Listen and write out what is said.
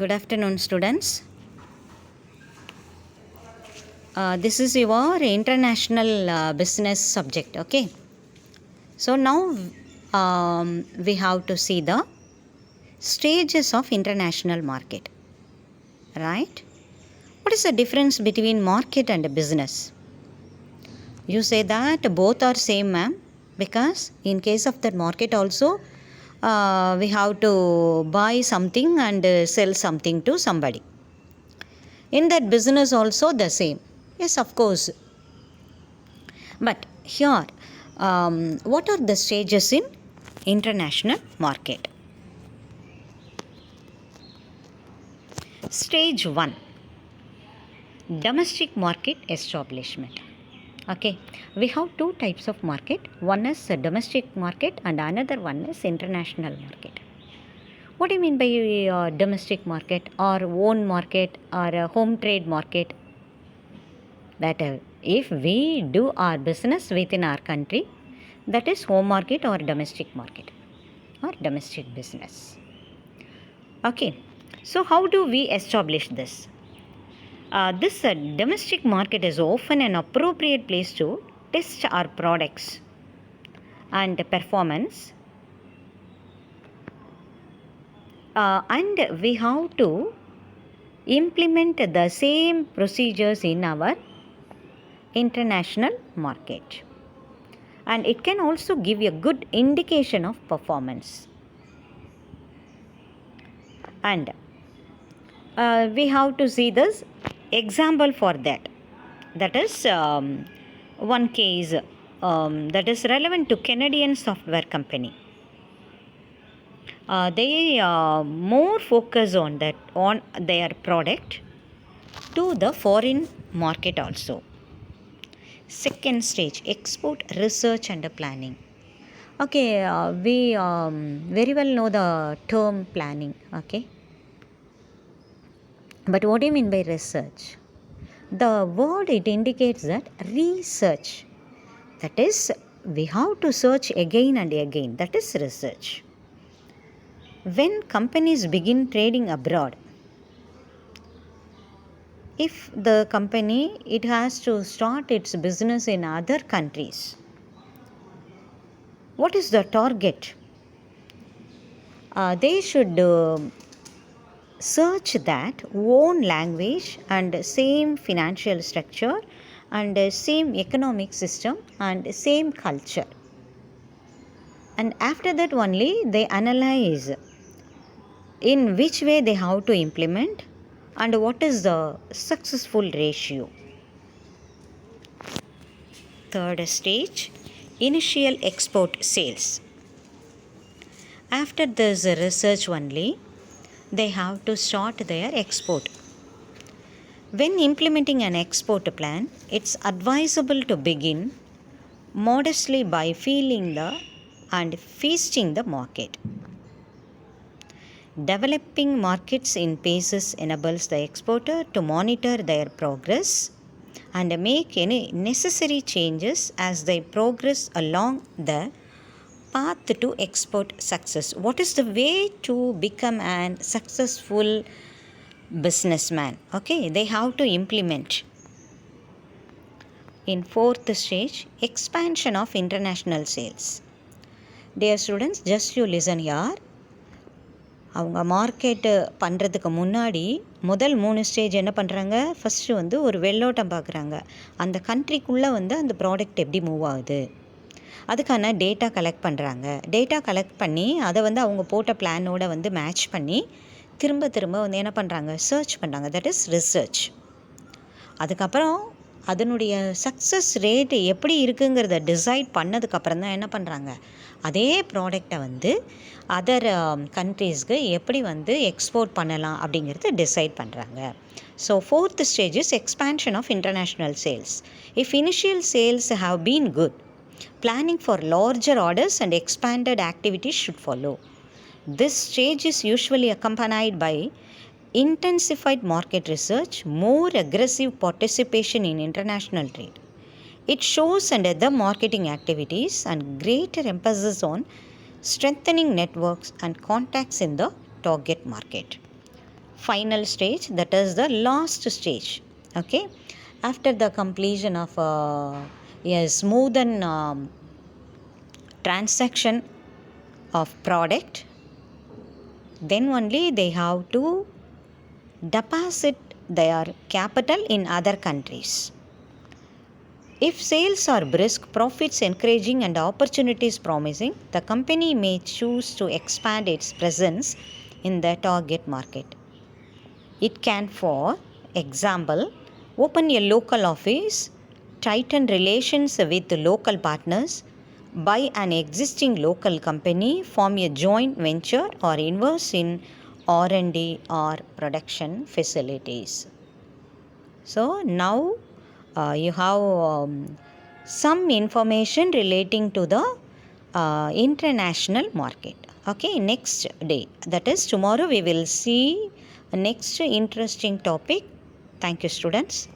Good afternoon, students. This is your international business subject. Okay. So now we have to see the stages of international market. Right? What is the difference between market and business? You say that both are same, ma'am, because in case of that market also, we have to buy something and sell something to somebody. In that business also the same. Yes, of course. But here, what are the stages in international market? Stage 1, domestic market establishment. Okay, we have two types of market. One is a domestic market and another one is international market. What do you mean by domestic market or own market or a home trade market? That if we do our business within our country, that is home market or domestic market or domestic business. Okay, so how do we establish this? This domestic market is often an appropriate place to test our products and performance, and we have to implement the same procedures in our international market, and it can also give a good indication of performance. And we have to see this example for that. That is one case that is relevant to Canadian software company. They more focus on that, on their product to the foreign market also. Second stage, export research and planning. Okay, we very well know the term planning. Okay, but what do you mean by research? The word, it indicates that research. That is, we have to search again and again. That is research. When companies begin trading abroad, if the company, it has to start its business in other countries, what is the target? They should search that own language and same financial structure and same economic system and same culture. And after that only they analyze in which way they have to implement and what is the successful ratio. Third stage, initial export sales. After this research only, they have to start their export. When implementing an export plan, it's advisable to begin modestly by feeling the and feasting the market. Developing markets in phases enables the exporter to monitor their progress and make any necessary changes as they progress along the path to export success. What is the way to become an successful businessman? Okay, they have to implement. In fourth stage, expansion of international sales. Dear students, just you listen here. அவங்க market பண்ணுறதுக்கு முன்னாடி முதல் 3 stage என்ன பண்ணுறாங்க? First வந்து ஒரு வெள்ளோட்டம் பார்க்குறாங்க. அந்த கண்ட்ரிக்குள்ளே வந்து அந்த ப்ராடக்ட் எப்படி மூவ் ஆகுது, அதுக்கான டேட்டா கலெக்ட் பண்ணுறாங்க. டேட்டா கலெக்ட் பண்ணி அதை வந்து அவங்க போட்ட பிளானோட வந்து மேட்ச் பண்ணி திரும்ப வந்து என்ன பண்ணுறாங்க? சர்ச் பண்ணுறாங்க. That is research. அதுக்கப்புறம் அதனுடைய சக்ஸஸ் ரேட்டு எப்படி இருக்குங்கிறத டிசைட் பண்ணதுக்கப்புறம் தான் என்ன பண்ணுறாங்க? அதே ப்ராடக்டை வந்து அதர் கண்ட்ரீஸ்க்கு எப்படி வந்து எக்ஸ்போர்ட் பண்ணலாம் அப்படிங்கிறத டிசைட் பண்ணுறாங்க. So fourth stage is expansion of international sales. If initial sales have been good, planning for larger orders and expanded activities should follow. This stage is usually accompanied by intensified market research, more aggressive participation in international trade. It shows under the marketing activities and greater emphasis on strengthening networks and contacts in the target market. final stage, that is the last stage. Okay, after the completion of a smooth and transaction of product, then only they have to deposit their capital in other countries. If sales are brisk, profits encouraging, and opportunities promising, the company may choose to expand its presence in the target market. It can, for example, open a local office, tighten relations with local partners, buy an existing local company, form a joint venture, or invest in R&D or production facilities. So now you have some information relating to the international market. Okay, next day, that is tomorrow, we will see next interesting topic. Thank you, students.